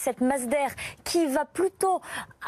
cette masse d'air qui va plutôt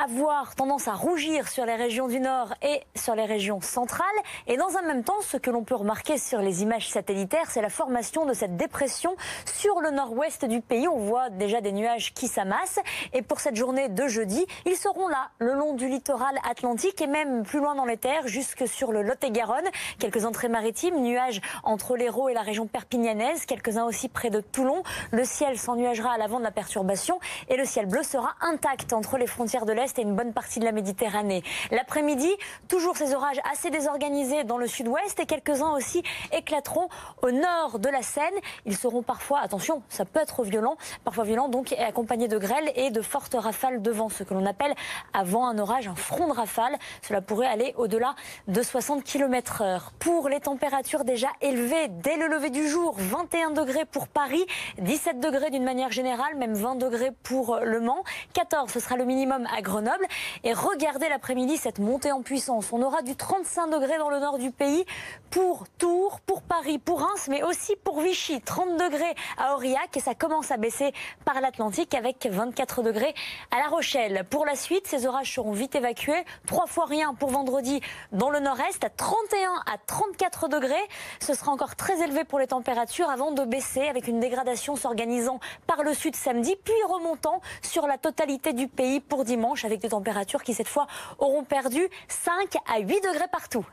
avoir tendance à rougir sur les régions du nord et sur les régions centrales. Et dans un même temps, ce que l'on peut remarquer sur les images satellitaires, c'est la formation de cette dépression sur le nord-ouest du pays. On voit déjà des nuages qui s'amassent. Et pour cette journée de jeudi, ils seront là, le long du littoral atlantique et même plus loin dans les terres, jusque sur le Lot-et-Garonne. Quelques entrées maritimes, nuages entre l'Hérault et la région perpignanaise, quelques-uns aussi près de Toulon. Le ciel s'ennuagera à l'avant de la perturbation et le ciel bleu sera intact entre les frontières de l'Est et une bonne partie de la Méditerranée. L'après-midi, toujours ces orages assez désorganisés dans le sud-ouest et quelques-uns aussi éclateront au nord de la Seine. Ils seront parfois, attention, ça peut être violent, parfois violent donc, et accompagnés de grêle et de fortes rafales de vent, ce que l'on appelle avant un orage un front de rafale. Cela pourrait aller au-delà de 60 km/h. Pour les températures déjà élevées dès le lever du jour, 21 degrés pour Paris, 17 degrés d'une manière générale, même 20 degrés pour Le Mans, 14 ce sera le minimum à Grenoble. Et regardez l'après-midi cette montée en puissance. On aura du 35 degrés dans le nord du pays pour Tours, pour Paris, pour Reims, mais aussi pour Vichy, 30 degrés à Aurillac et ça commence à baisser par l'Atlantique avec 24 degrés à La Rochelle. Pour la suite, ces orages seront vite évacués. 3 fois rien pour vendredi dans le nord-est, à 31 à 34 degrés. Ce sera encore très élevé pour les températures avant de baisser avec une dégradation s'organisant par le sud samedi, puis remontant sur la totalité du pays pour dimanche avec des températures qui cette fois auront perdu 5 à 8 degrés partout.